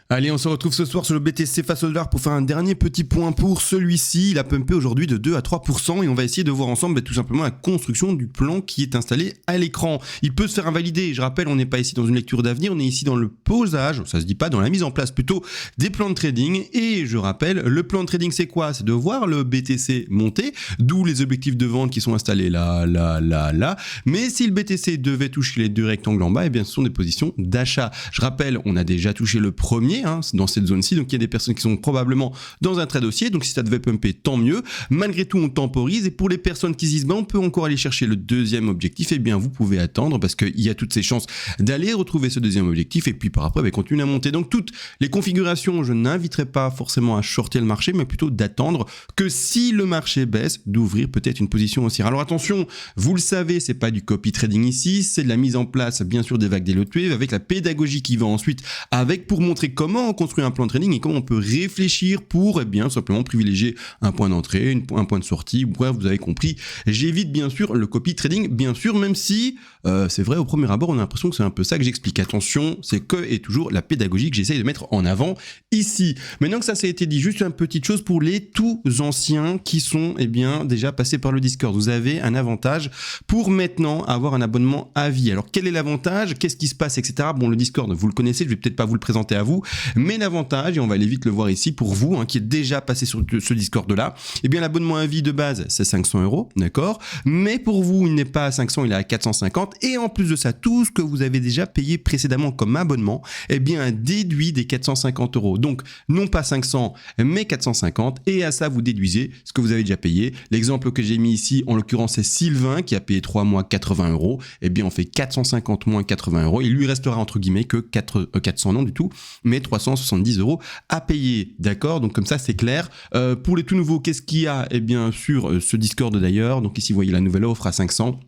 Allez, on se retrouve ce soir sur le BTC face au dollar pour faire un dernier petit point pour celui-ci. Il a pumpé aujourd'hui de 2 à 3% et on va essayer de voir ensemble tout simplement la construction du plan qui est installé à l'écran. Il peut se faire invalider. Je rappelle, on n'est pas ici dans une lecture d'avenir, on est ici dans le posage, ça se dit pas dans la mise en place plutôt des plans de trading. Et je rappelle, le plan de trading c'est quoi? C'est de voir le BTC monter, d'où les objectifs de vente qui sont installés là. Mais si le BTC devait toucher les deux rectangles en bas, eh bien ce sont des positions d'achat. Je rappelle, on a déjà touché le premier dans cette zone-ci, donc il y a des personnes qui sont probablement dans un trade haussier, donc si ça devait pumper, tant mieux. Malgré tout, on temporise, et pour les personnes qui se disent, on peut encore aller chercher le deuxième objectif, eh bien vous pouvez attendre, parce qu'il y a toutes ces chances d'aller retrouver ce deuxième objectif, et puis par après, continuer à monter. Donc toutes les configurations, je n'inviterai pas forcément à shorter le marché, mais plutôt d'attendre que si le marché baisse, d'ouvrir peut-être une position haussière. Alors attention, vous le savez, c'est pas du copy trading ici, c'est de la mise en place, bien sûr, des vagues des lots avec la pédagogie qui va ensuite avec, pour montrer comment on construit un plan de trading et comment on peut réfléchir pour simplement privilégier un point d'entrée, un point de sortie. Bref, vous avez compris. J'évite bien sûr le copy trading, bien sûr, même si c'est vrai au premier abord, on a l'impression que c'est un peu ça que j'explique. Attention, c'est que et toujours la pédagogie que j'essaye de mettre en avant ici. Maintenant que ça a été dit, juste une petite chose pour les tout anciens qui sont déjà passés par le Discord. Vous avez un avantage pour maintenant avoir un abonnement à vie. Alors quel est l'avantage? Qu'est-ce qui se passe, etc. Bon, le Discord, vous le connaissez, je vais peut-être pas vous le présenter à vous, mais l'avantage, et on va aller vite le voir ici pour vous qui est déjà passé sur ce Discord-là, l'abonnement à vie de base, c'est 500 €, d'accord? Mais pour vous, il n'est pas à 500, il est à 450, et en plus de ça, tout ce que vous avez déjà payé précédemment comme abonnement, déduit des 450 €. Donc, non pas 500, mais 450, et à ça, vous déduisez ce que vous avez déjà payé. L'exemple que j'ai mis ici, en l'occurrence, c'est Sylvain, qui a payé 3 mois 80 €, on fait 450 moins 80 €, il lui restera entre guillemets que 400, non du tout, mais 370 € à payer, d'accord? Donc comme ça c'est clair. Pour les tout nouveaux, qu'est-ce qu'il y a sur ce Discord d'ailleurs? Donc ici vous voyez la nouvelle offre à 500.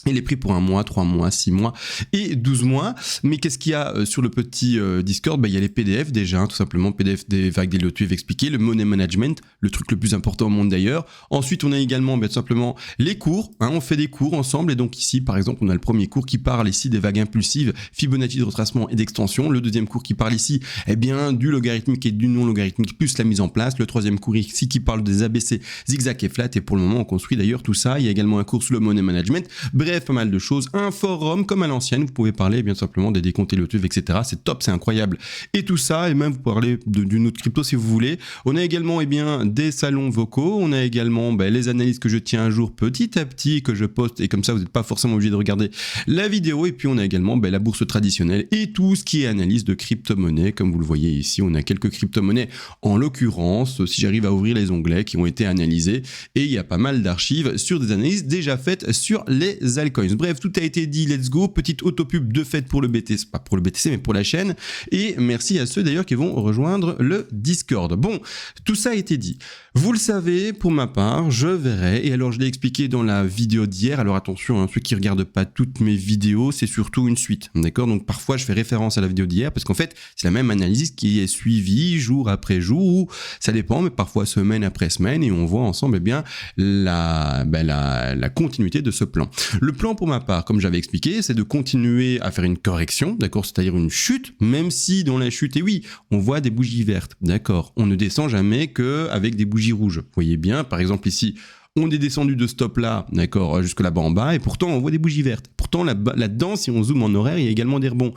Et les prix pour 1 mois, 3 mois, 6 mois et 12 mois. Mais qu'est-ce qu'il y a sur le petit Discord? Il y a les PDF déjà, tout simplement, PDF des vagues des lots expliqués, le money management, le truc le plus important au monde d'ailleurs. Ensuite, on a également tout simplement les cours, on fait des cours ensemble. Et donc ici, par exemple, on a le premier cours qui parle ici des vagues impulsives, Fibonacci de retracement et d'extension. Le deuxième cours qui parle ici, du logarithmique et du non logarithmique, plus la mise en place. Le troisième cours ici qui parle des ABC, zigzag et flat. Et pour le moment, on construit d'ailleurs tout ça. Il y a également un cours sur le money management. Bref, pas mal de choses, un forum comme à l'ancienne, vous pouvez parler bien simplement des décomptes et lotus, etc. C'est top, c'est incroyable. Et tout ça, et même vous parlez d'une autre crypto si vous voulez. On a également des salons vocaux, on a également les analyses que je tiens un jour petit à petit, que je poste, et comme ça vous n'êtes pas forcément obligé de regarder la vidéo. Et puis on a également la bourse traditionnelle et tout ce qui est analyse de crypto-monnaies. Comme vous le voyez ici, on a quelques crypto-monnaies en l'occurrence, si j'arrive à ouvrir les onglets qui ont été analysés, et il y a pas mal d'archives sur des analyses déjà faites sur les altcoins. Bref, tout a été dit, let's go. Petite autopub de fait pour le BTC, pas pour le BTC, mais pour la chaîne. Et merci à ceux d'ailleurs qui vont rejoindre le Discord. Bon, tout ça a été dit. Vous le savez, pour ma part, je verrai, et alors je l'ai expliqué dans la vidéo d'hier, alors attention, ceux qui regardent pas toutes mes vidéos, c'est surtout une suite, d'accord? Donc parfois je fais référence à la vidéo d'hier, parce qu'en fait, c'est la même analyse qui est suivie jour après jour, ou ça dépend, mais parfois semaine après semaine, et on voit ensemble la continuité de ce plan. Le plan pour ma part, comme j'avais expliqué, c'est de continuer à faire une correction, d'accord, c'est-à-dire une chute, même si dans la chute, et oui, on voit des bougies vertes, d'accord, on ne descend jamais qu'avec des bougies rouges. Vous voyez bien, par exemple ici, on est descendu de stop là, d'accord, jusque là-bas en bas, et pourtant on voit des bougies vertes. Pourtant là-dedans, si on zoome en horaire, il y a également des rebonds.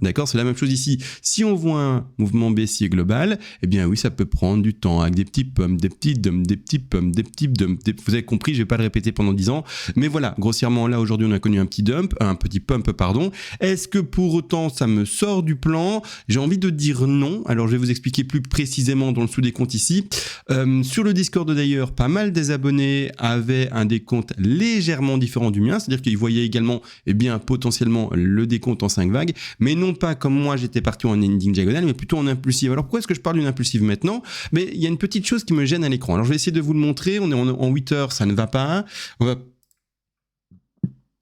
D'accord, c'est la même chose ici. Si on voit un mouvement baissier global, oui, ça peut prendre du temps, avec des petits pumps, des petits dumps, des petits pumps, des petits dumps. Vous avez compris, je vais pas le répéter pendant 10 ans, mais voilà, grossièrement là aujourd'hui on a connu un petit pump, pardon. Est-ce que pour autant ça me sort du plan? J'ai envie de dire non. Alors je vais vous expliquer plus précisément dans le sous-décompte ici. Sur le Discord d'ailleurs, pas mal des abonnés avaient un décompte légèrement différent du mien, c'est-à-dire qu'ils voyaient également potentiellement le décompte en 5 vagues, mais non pas comme moi j'étais parti en ending diagonale, mais plutôt en impulsive. Alors pourquoi est-ce que je parle d'une impulsive maintenant? Mais il y a une petite chose qui me gêne à l'écran. Alors je vais essayer de vous le montrer, on est en 8 heures, ça ne va pas. On va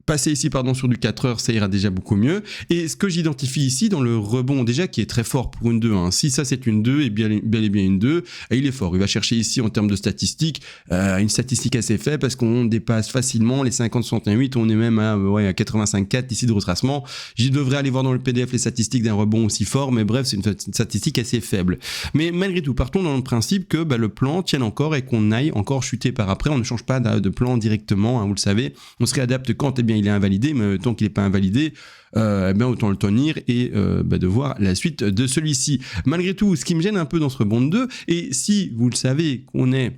passer ici sur du 4 heures, ça ira déjà beaucoup mieux. Et ce que j'identifie ici dans le rebond déjà qui est très fort pour une 2, hein. Si ça c'est une 2 et bel et bien une 2, il est fort. Il va chercher ici en termes de statistiques une statistique assez faible parce qu'on dépasse facilement les 50-61,8, on est même à 85,4 ici de retracement. J'y devrais aller voir dans le PDF les statistiques d'un rebond aussi fort, mais bref, c'est une statistique assez faible. Mais malgré tout, partons dans le principe que le plan tienne encore et qu'on aille encore chuter par après. On ne change pas de plan directement, hein, vous le savez. On se réadapte quand il est invalidé, mais tant qu'il n'est pas invalidé, autant le tenir et de voir la suite de celui-ci. Malgré tout, ce qui me gêne un peu dans ce rebond de 2, et si vous le savez qu'on est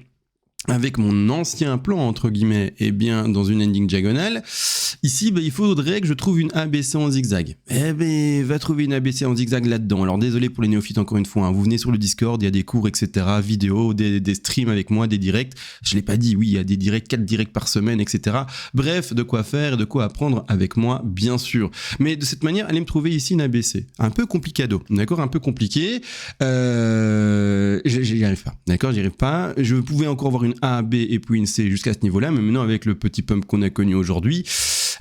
avec mon ancien plan, entre guillemets, dans une ending diagonale, ici, il faudrait que je trouve une ABC en zigzag. Va trouver une ABC en zigzag là-dedans. Alors, désolé pour les néophytes, encore une fois, hein. Vous venez sur le Discord, il y a des cours, etc., vidéos, des streams avec moi, des directs. Je l'ai pas dit, oui, il y a des directs, 4 directs par semaine, etc. Bref, de quoi faire et de quoi apprendre avec moi, bien sûr. Mais de cette manière, allez me trouver ici une ABC. Un peu complicado, d'accord? Un peu compliqué. J'y arrive pas, d'accord? J'y arrive pas. Je pouvais encore voir une A, B et puis une C jusqu'à ce niveau-là, mais maintenant avec le petit pump qu'on a connu aujourd'hui,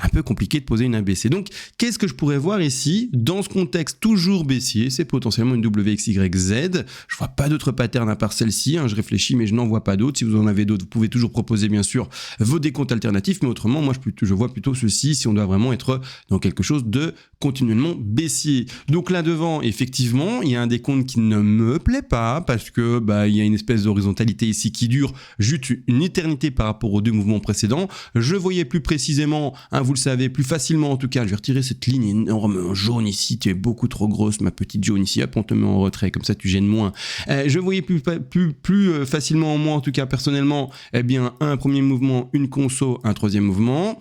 un peu compliqué de poser une ABC. Donc, qu'est-ce que je pourrais voir ici dans ce contexte toujours baissier? C'est potentiellement une WXYZ. Je vois pas d'autres patterns à part celle-ci, hein. Je réfléchis, mais je n'en vois pas d'autres. Si vous en avez d'autres, vous pouvez toujours proposer bien sûr vos décomptes alternatifs, mais autrement, moi je vois plutôt ceci si on doit vraiment être dans quelque chose de continuellement baissier. Donc là devant, effectivement, il y a un décompte qui ne me plaît pas parce que il y a une espèce d'horizontalité ici qui dure juste une éternité par rapport aux deux mouvements précédents. Je voyais plus précisément, hein, vous le savez, plus facilement en tout cas, je vais retirer cette ligne énorme jaune ici, tu es beaucoup trop grosse ma petite jaune ici, hop on te met en retrait, comme ça tu gênes moins. Je voyais plus facilement, moi en tout cas personnellement, un premier mouvement, une conso, un troisième mouvement.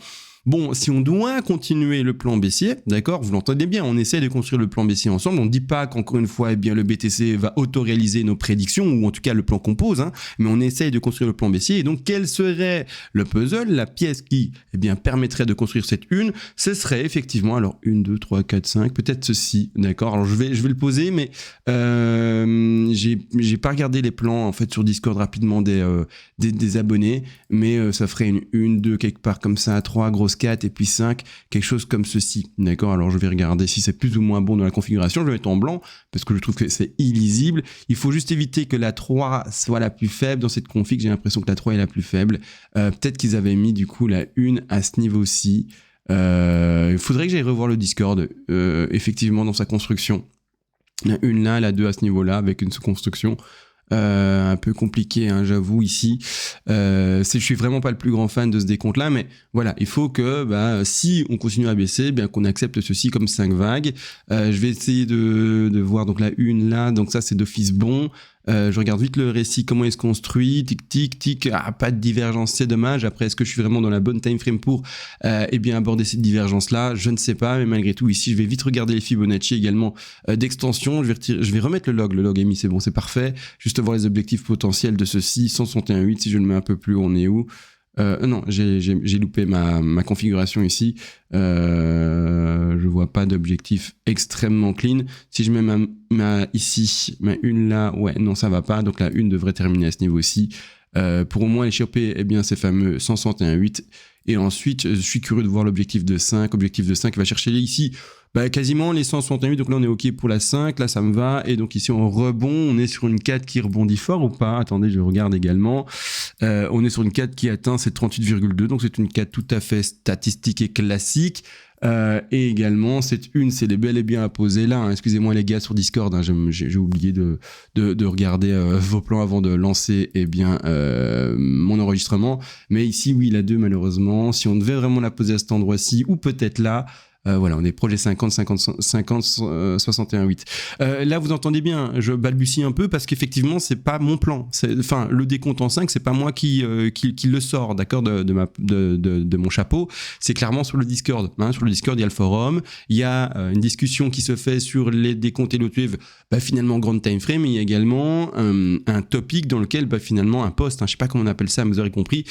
Bon, si on doit continuer le plan baissier, d'accord, vous l'entendez bien, on essaie de construire le plan baissier ensemble, on ne dit pas qu'encore une fois, le BTC va auto-réaliser nos prédictions, ou en tout cas le plan qu'on pose, hein, mais on essaie de construire le plan baissier, et donc quel serait le puzzle, la pièce qui permettrait de construire cette une, ce serait effectivement, alors 1, 2, 3, 4, 5, peut-être ceci, d'accord, alors je vais le poser, mais j'ai pas regardé les plans en fait sur Discord rapidement des abonnés, mais ça ferait une 2 quelque part comme ça, 3 grosses 4 et puis 5, quelque chose comme ceci, d'accord? Alors je vais regarder si c'est plus ou moins bon dans la configuration, je vais mettre en blanc parce que je trouve que c'est illisible. Il faut juste éviter que la 3 soit la plus faible dans cette config, j'ai l'impression que la 3 est la plus faible. Peut-être qu'ils avaient mis du coup la 1 à ce niveau-ci. Il faudrait que j'aille revoir le Discord, effectivement dans sa construction. La 1 là, la 2 à ce niveau-là avec une sous-construction. Un peu compliqué, hein, j'avoue ici. Je suis vraiment pas le plus grand fan de ce décompte là, mais voilà, il faut que si on continue à baisser, qu'on accepte ceci comme 5 vagues. Je vais essayer de voir donc la une là, donc ça c'est d'office bon. Je regarde vite le récit, comment il se construit, tic tic tic, pas de divergence, c'est dommage. Après, est-ce que je suis vraiment dans la bonne time frame pour aborder cette divergence là? Je ne sais pas, mais malgré tout ici je vais vite regarder les Fibonacci également d'extension. Je vais remettre le log est mis, c'est bon, c'est parfait. Juste voir les objectifs potentiels de ceci, 161,8, si je le mets un peu plus haut, on est où? Non, j'ai loupé ma configuration ici. Je vois pas d'objectif extrêmement clean. Si je mets ma une là, ouais, non, ça va pas. Donc la une devrait terminer à ce niveau-ci. Pour au moins les choper, ces fameux 161,8. Et ensuite, je suis curieux de voir l'objectif de 5. Objectif de 5 va chercher ici quasiment les 168. Donc là, on est OK pour la 5. Là, ça me va. Et donc ici, on rebond. On est sur une 4 qui rebondit fort ou pas? Attendez, je regarde également. On est sur une 4 qui atteint cette 38,2. Donc c'est une 4 tout à fait statistique et classique. Et également, c'est bel et bien à poser là, hein. Excusez-moi les gars sur Discord, hein, j'ai oublié de regarder vos plans avant de lancer mon enregistrement. Mais ici, oui, la 2, malheureusement, si on devait vraiment la poser à cet endroit-ci, ou peut-être là, on est projet 50, 61,8. Là, vous entendez bien, je balbutie un peu parce qu'effectivement, c'est pas mon plan. Le décompte en 5, c'est pas moi qui le sort, d'accord, de mon chapeau. C'est clairement sur le Discord. Hein. Sur le Discord, il y a le forum, il y a une discussion qui se fait sur les décomptes et l'auto-wave, finalement, grande time frame. Il y a également un topic dans lequel, finalement, un post, hein, je sais pas comment on appelle ça, mais vous aurez compris.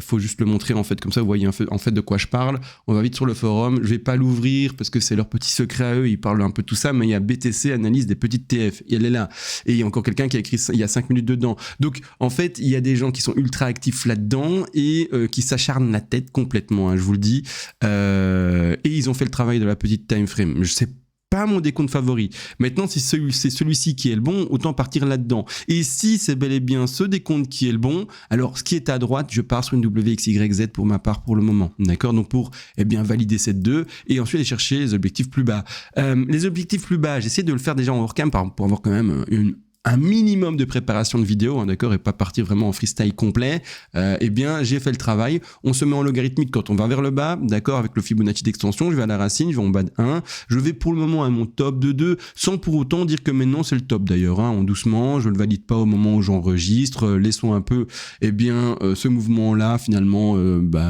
Faut juste le montrer, en fait, comme ça, vous voyez en fait de quoi je parle. On va vite sur le forum, je vais pas l'ouvrir parce que c'est leur petit secret à eux, ils parlent un peu de tout ça, mais il y a BTC analyse des petites TF, et elle est là. Et il y a encore quelqu'un qui a écrit ça, il y a 5 minutes dedans. Donc en fait, il y a des gens qui sont ultra actifs là-dedans et qui s'acharnent la tête complètement, hein, je vous le dis. Et ils ont fait le travail de la petite time frame. Je sais pas mon décompte favori. Maintenant, si c'est celui-ci qui est le bon, autant partir là-dedans. Et si c'est bel et bien ce décompte qui est le bon, alors ce qui est à droite, je pars sur une WXYZ pour ma part pour le moment. D'accord? Donc pour valider cette 2 et ensuite aller chercher les objectifs plus bas. Les objectifs plus bas, j'essaie de le faire déjà en hors-cam pour avoir quand même un minimum de préparation de vidéo, hein, d'accord, et pas partir vraiment en freestyle complet. J'ai fait le travail. On se met en logarithmique quand on va vers le bas, d'accord, avec le Fibonacci d'extension. Je vais à la racine, je vais en bas de 1. Je vais pour le moment à mon top de 2, sans pour autant dire que maintenant c'est le top d'ailleurs, hein, doucement. Je ne le valide pas au moment où j'enregistre. Laissons un peu, ce mouvement-là finalement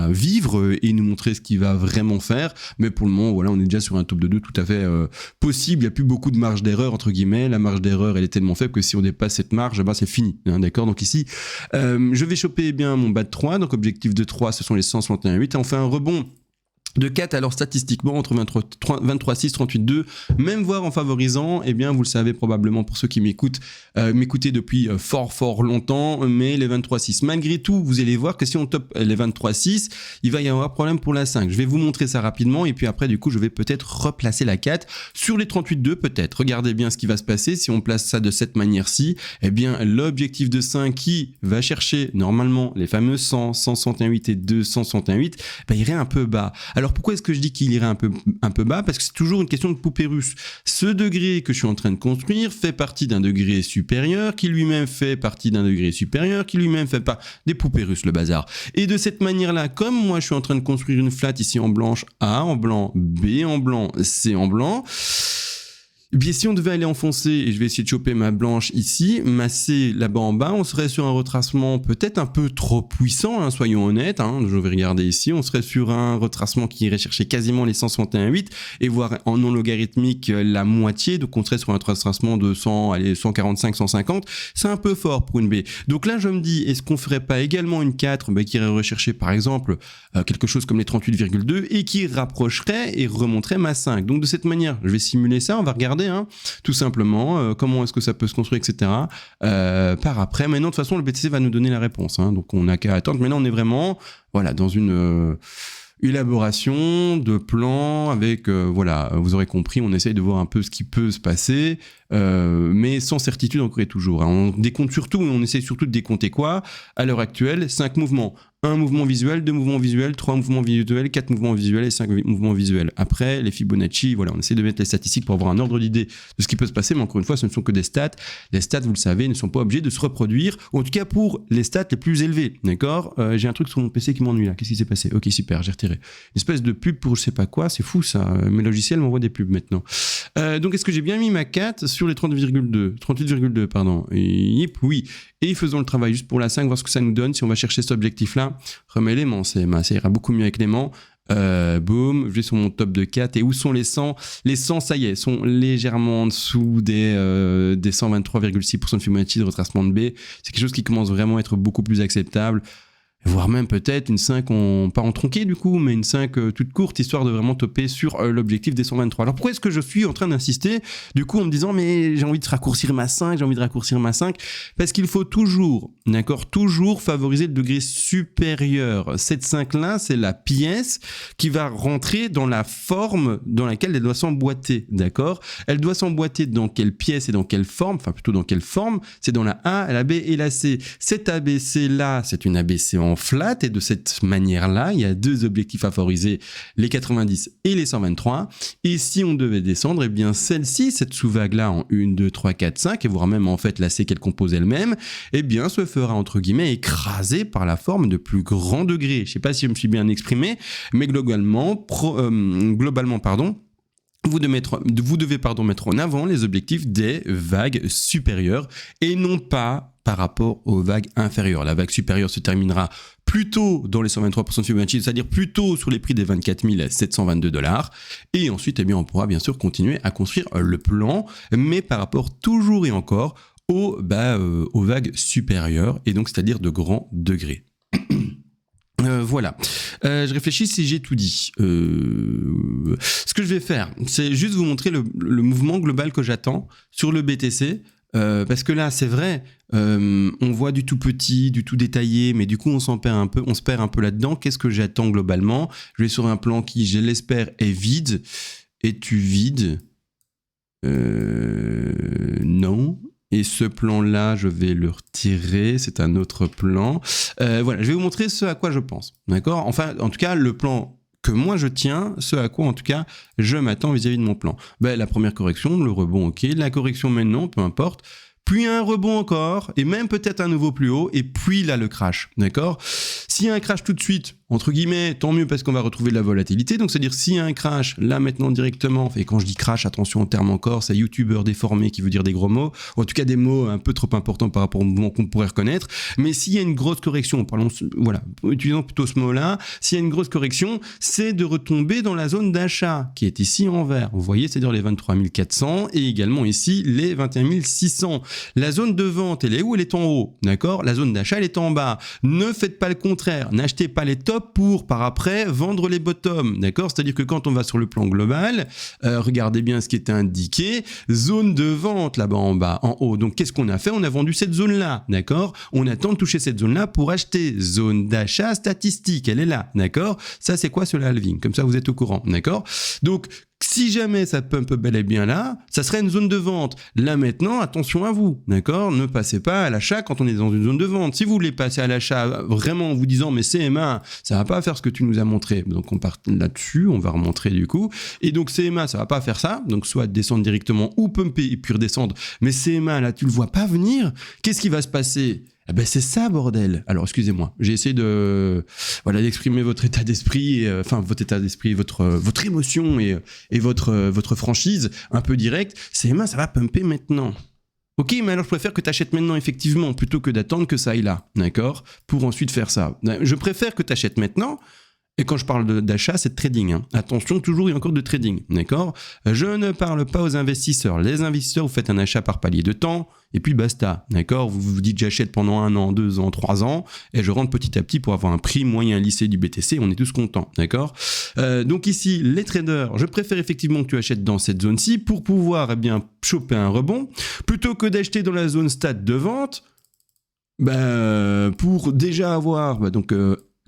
vivre et nous montrer ce qu'il va vraiment faire. Mais pour le moment, voilà, on est déjà sur un top de 2 tout à fait possible. Il n'y a plus beaucoup de marge d'erreur entre guillemets. La marge d'erreur, elle est tellement faible que si on dépasse cette marge, c'est fini, hein, d'accord. Donc ici, je vais choper mon bas de 3, donc objectif de 3, ce sont les 161,8, et on fait un rebond de 4, alors statistiquement entre 23,6, 38,2, même voire en favorisant, vous le savez probablement pour ceux qui m'écoutez depuis fort longtemps, mais les 23,6. Malgré tout, vous allez voir que si on top les 23,6, il va y avoir problème pour la 5. Je vais vous montrer ça rapidement et puis après, du coup, je vais peut-être replacer la 4 sur les 38,2 peut-être. Regardez bien ce qui va se passer si on place ça de cette manière-ci. L'objectif de 5 qui va chercher normalement les fameux 100, 161,8 et 261,8, il irait un peu bas. Alors pourquoi est-ce que je dis qu'il irait un peu bas? Parce que c'est toujours une question de poupée russe. Ce degré que je suis en train de construire fait partie d'un degré supérieur, qui lui-même fait partie d'un degré supérieur, qui lui-même fait pas des poupées russes, le bazar. Et de cette manière-là, comme moi je suis en train de construire une flat ici en blanche, A en blanc, B en blanc, C en blanc, si on devait aller enfoncer, et je vais essayer de choper ma blanche ici, ma C là-bas en bas, on serait sur un retracement peut-être un peu trop puissant, hein, soyons honnêtes, hein, je vais regarder ici, on serait sur un retracement qui irait chercher quasiment les 161,8 et voire en non logarithmique la moitié, donc on serait sur un retracement de 145, 150, c'est un peu fort pour une B. Donc là je me dis, est-ce qu'on ferait pas également une 4 qui irait rechercher par exemple quelque chose comme les 38,2 et qui rapprocherait et remonterait ma 5. Donc de cette manière, je vais simuler ça, on va regarder tout simplement comment est-ce que ça peut se construire, etc. Par après. Maintenant, de toute façon, le BTC va nous donner la réponse. Hein, donc, on n'a qu'à attendre. Maintenant, on est vraiment dans une élaboration de plans avec, vous aurez compris, on essaye de voir un peu ce qui peut se passer, mais sans certitude encore et toujours. Hein. On décompte surtout, et on essaye surtout de décompter quoi? À l'heure actuelle, 5 mouvements. 1 mouvement visuel, 2 mouvements visuels, 3 mouvements visuels, 4 mouvements visuels et 5 mouvements visuels. Après, les Fibonacci, on essaie de mettre les statistiques pour avoir un ordre d'idée de ce qui peut se passer, mais encore une fois, ce ne sont que des stats. Les stats, vous le savez, ne sont pas obligés de se reproduire, ou en tout cas pour les stats les plus élevés, d'accord? J'ai un truc sur mon PC qui m'ennuie là, qu'est-ce qui s'est passé? Ok, super, j'ai retiré. Une espèce de pub pour je sais pas quoi, c'est fou ça, mes logiciels m'envoient des pubs maintenant. Donc est-ce que j'ai bien mis ma 4 sur les 38,2 pardon, et oui. Et faisons le travail juste pour la 5, voir ce que ça nous donne. Si on va chercher cet objectif-là, remets l'aimant, ça ira beaucoup mieux avec l'aimant. Boum, je vais sur mon top de 4. Et où sont les 100? Les 100, ça y est, sont légèrement en dessous des 123,6% de Fibonacci de retracement de B. C'est quelque chose qui commence vraiment à être beaucoup plus acceptable. Voire même peut-être une 5 pas en tronqué du coup, mais une 5 toute courte, histoire de vraiment toper sur l'objectif des 123. Alors pourquoi est-ce que je suis en train d'insister du coup en me disant mais j'ai envie de raccourcir ma 5, parce qu'il faut toujours favoriser le degré supérieur. Cette 5 là, c'est la pièce qui va rentrer dans la forme dans laquelle elle doit s'emboîter, d'accord? Elle doit s'emboîter dans quelle pièce et dans quelle forme, enfin plutôt dans quelle forme? C'est dans la A, la B et la C. Cette ABC là, c'est une ABC en flat, et de cette manière-là, il y a 2 objectifs à favoriser, les 90 et les 123. Et si on devait descendre, celle-ci, cette sous-vague-là en 1, 2, 3, 4, 5, et voire même en fait la C qu'elle compose elle-même, se fera entre guillemets écraser par la forme de plus grand degré. Je sais pas si je me suis bien exprimé, mais globalement, vous devez mettre en avant les objectifs des vagues supérieures et non pas par rapport aux vagues inférieures. La vague supérieure se terminera plutôt dans les 123% de Fibonacci, c'est-à-dire plutôt sur les prix des 24 722$. Et ensuite, on pourra bien sûr continuer à construire le plan, mais par rapport toujours et encore aux vagues supérieures, et donc c'est-à-dire de grands degrés. Voilà. Je réfléchis si j'ai tout dit. Ce que je vais faire, c'est juste vous montrer le mouvement global que j'attends sur le BTC. Parce que là, c'est vrai, on voit du tout petit, du tout détaillé, mais du coup, on se perd un peu là-dedans. Qu'est-ce que j'attends globalement ? Je vais sur un plan qui, je l'espère, est vide. Es-tu vide ? Non. Et ce plan-là, je vais le retirer. C'est un autre plan. Voilà, je vais vous montrer ce à quoi je pense. D'accord ? Enfin, en tout cas, le plan que moi je tiens, ce à quoi en tout cas je m'attends vis-à-vis de mon plan. La première correction, le rebond, ok. La correction maintenant, peu importe. Puis un rebond encore, et même peut-être un nouveau plus haut, et puis là le crash, d'accord ? S'il y a un crash tout de suite, entre guillemets, tant mieux parce qu'on va retrouver de la volatilité, donc c'est-à-dire s'il y a un crash, là maintenant directement, et quand je dis crash, attention au terme encore, c'est youtubeur déformé qui veut dire des gros mots, ou en tout cas des mots un peu trop importants par rapport au mouvement qu'on pourrait reconnaître, mais s'il y a une grosse correction, utilisons plutôt ce mot-là, s'il y a une grosse correction, c'est de retomber dans la zone d'achat, qui est ici en vert, vous voyez, c'est-à-dire les 23 400, et également ici les 21 600. La zone de vente, elle est où ? Elle est en haut, d'accord ? La zone d'achat, elle est en bas. Ne faites pas le contraire. N'achetez pas les tops pour, par après, vendre les bottoms, d'accord ? C'est-à-dire que quand on va sur le plan global, regardez bien ce qui est indiqué, zone de vente là-bas en bas, en haut. Donc, qu'est-ce qu'on a fait ? On a vendu cette zone-là, d'accord ? On attend de toucher cette zone-là pour acheter. Zone d'achat statistique, elle est là, d'accord ? Ça, c'est quoi sur le halving ? Comme ça, vous êtes au courant, d'accord ? Donc, si jamais ça pump bel et bien là, ça serait une zone de vente. Là maintenant, attention à vous, d'accord ? Ne passez pas à l'achat quand on est dans une zone de vente. Si vous voulez passer à l'achat vraiment en vous disant mais CMA, ça va pas faire ce que tu nous as montré. Donc on part là-dessus, on va remontrer du coup. Et donc CMA, ça va pas faire ça. Donc soit descendre directement ou pumper et puis redescendre. Mais CMA, là, tu le vois pas venir. Qu'est-ce qui va se passer ? C'est ça, bordel. Alors, excusez-moi, j'ai essayé d'exprimer votre état d'esprit, votre émotion et votre franchise un peu directe. CMA, ça va pumper maintenant. Ok, mais alors je préfère que tu achètes maintenant, effectivement, plutôt que d'attendre que ça aille là, d'accord ? Pour ensuite faire ça. Je préfère que tu achètes maintenant. Et quand je parle d'achat, c'est de trading. Hein. Attention, toujours il y a encore de trading, d'accord ? Je ne parle pas aux investisseurs. Les investisseurs, vous faites un achat par palier de temps, et puis basta, d'accord ? Vous vous dites j'achète pendant 1 an, 2 ans, 3 ans, et je rentre petit à petit pour avoir un prix moyen lissé du BTC, on est tous contents, d'accord ? Donc ici, les traders, je préfère effectivement que tu achètes dans cette zone-ci pour pouvoir choper un rebond, plutôt que d'acheter dans la zone stade de vente, pour déjà avoir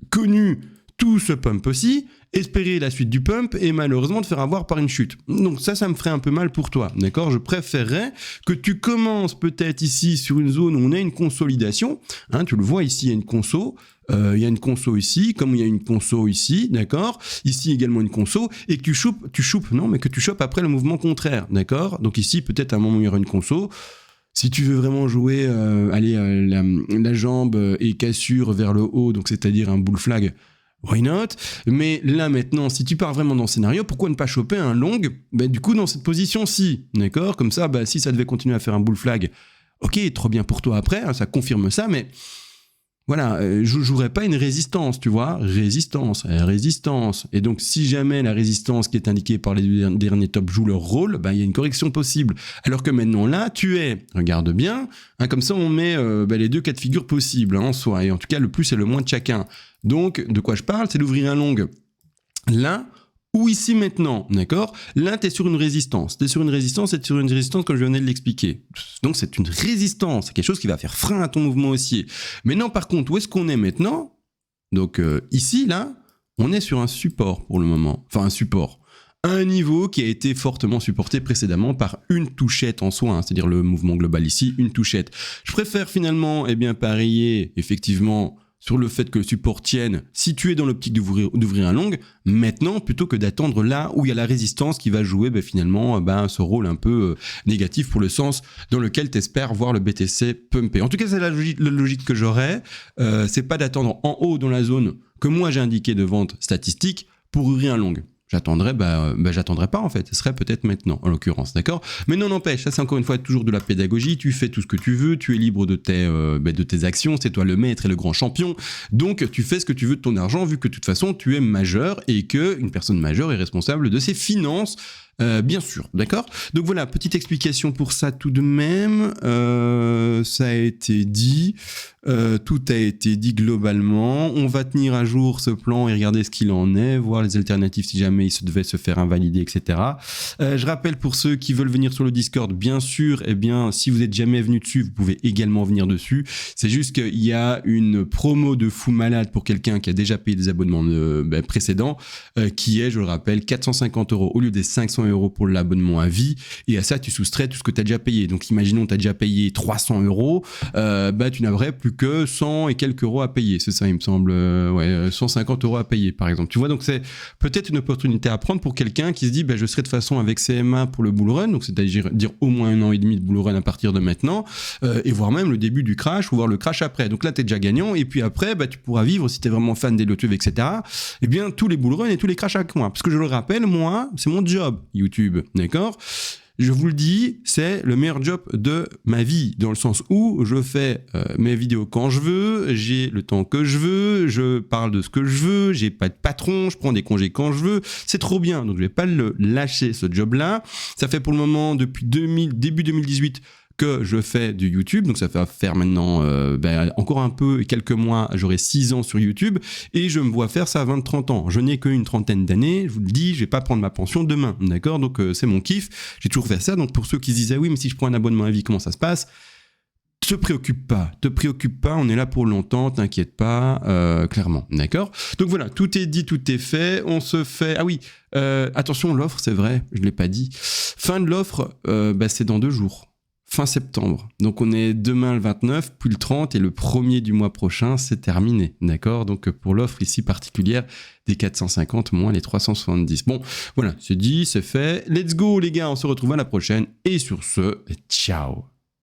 connu tout ce pump aussi, espérer la suite du pump et malheureusement te faire avoir par une chute. Donc ça me ferait un peu mal pour toi, d'accord ? Je préférerais que tu commences peut-être ici sur une zone où on a une consolidation, hein, tu le vois ici, il y a une conso, il y a une conso ici, comme il y a une conso ici, d'accord ? Ici également une conso, et que tu chopes après le mouvement contraire, d'accord ? Donc ici peut-être à un moment où il y aura une conso. Si tu veux vraiment jouer la jambe et cassure vers le haut, donc c'est-à-dire un bull flag, why not ? Mais là maintenant, si tu pars vraiment dans le scénario, pourquoi ne pas choper un long du coup dans cette position-ci, d'accord ? Comme ça, si ça devait continuer à faire un bull flag, ok, trop bien pour toi après, hein, ça confirme ça, mais voilà, je jouerais pas une résistance, tu vois, résistance. Et donc, si jamais la résistance qui est indiquée par les derniers tops joue leur rôle, il y a une correction possible. Alors que maintenant, là, regarde bien, hein, comme ça, on met les deux cas de figure possibles en soi, et en tout cas, le plus et le moins de chacun. Donc, de quoi je parle, c'est d'ouvrir un long là, ou ici maintenant, d'accord ? Là, tu es sur une résistance. Tu es sur une résistance comme je venais de l'expliquer. Donc, c'est une résistance. C'est quelque chose qui va faire frein à ton mouvement haussier. Maintenant, par contre, où est-ce qu'on est maintenant ? Donc, ici, là, on est sur un support pour le moment. Enfin, un support. Un niveau qui a été fortement supporté précédemment par une touchette en soi, hein, c'est-à-dire le mouvement global ici, une touchette. Je préfère finalement, parier, effectivement, sur le fait que le support tienne, si tu es dans l'optique d'ouvrir un long, maintenant, plutôt que d'attendre là où il y a la résistance qui va jouer finalement ce rôle un peu négatif pour le sens dans lequel tu espères voir le BTC pumper. En tout cas, c'est la logique que j'aurais. C'est pas d'attendre en haut dans la zone que moi j'ai indiquée de vente statistique pour ouvrir un long. J'attendrai pas en fait, ce serait peut-être maintenant en l'occurrence, d'accord ? Mais non, n'empêche, ça c'est encore une fois toujours de la pédagogie, tu fais tout ce que tu veux, tu es libre de tes actions, c'est toi le maître et le grand champion, donc tu fais ce que tu veux de ton argent vu que de toute façon tu es majeur et qu'une personne majeure est responsable de ses finances Bien sûr, d'accord. Donc voilà, petite explication pour ça tout de même. Ça a été dit, tout a été dit globalement. On va tenir à jour ce plan et regarder ce qu'il en est, voir les alternatives si jamais il se devait se faire invalider, etc. Je rappelle pour ceux qui veulent venir sur le Discord, bien sûr, eh bien, si vous n'êtes jamais venu dessus, vous pouvez également venir dessus. C'est juste qu'il y a une promo de fou malade pour quelqu'un qui a déjà payé des abonnements précédents, qui est, je le rappelle, 450 € au lieu des 500 € pour l'abonnement à vie, et à ça tu soustrais tout ce que tu as déjà payé. Donc imaginons tu as déjà payé 300 €, tu n'aurais plus que 100 et quelques euros à payer, c'est ça il me semble, 150 € à payer par exemple, tu vois. Donc c'est peut-être une opportunité à prendre pour quelqu'un qui se dit je serai de toute façon avec CMA pour le bull run, donc c'est-à-dire au moins 1 an et demi de bull run à partir de maintenant, et voire même le début du crash ou voir le crash après. Donc là tu es déjà gagnant, et puis après tu pourras vivre, si tu es vraiment fan des lotus, etc., et bien tous les bull runs et tous les crashs avec moi, parce que je le rappelle, moi c'est mon job YouTube, d'accord? Je vous le dis, c'est le meilleur job de ma vie, dans le sens où je fais mes vidéos quand je veux, j'ai le temps que je veux, je parle de ce que je veux, j'ai pas de patron, je prends des congés quand je veux, c'est trop bien, donc je vais pas le lâcher ce job-là. Ça fait pour le moment, depuis début 2018, que je fais du YouTube, donc ça fait faire maintenant encore un peu, quelques mois, j'aurai 6 ans sur YouTube, et je me vois faire ça à 20-30 ans. Je n'ai qu'une trentaine d'années, je vous le dis, je vais pas prendre ma pension demain, d'accord? Donc c'est mon kiff, j'ai toujours fait ça. Donc pour ceux qui se disaient, oui mais si je prends un abonnement à vie, comment ça se passe? Te préoccupe pas, on est là pour longtemps, t'inquiète pas, clairement, d'accord? Donc voilà, tout est dit, tout est fait, on se fait... Ah oui, attention, l'offre, c'est vrai, je l'ai pas dit. Fin de l'offre, c'est dans 2 jours. Fin septembre. Donc on est demain le 29, puis le 30, et le 1er du mois prochain, c'est terminé. D'accord? Donc pour l'offre ici particulière des 450 moins les 370. Bon, voilà, c'est dit, c'est fait. Let's go les gars, on se retrouve à la prochaine. Et sur ce, ciao!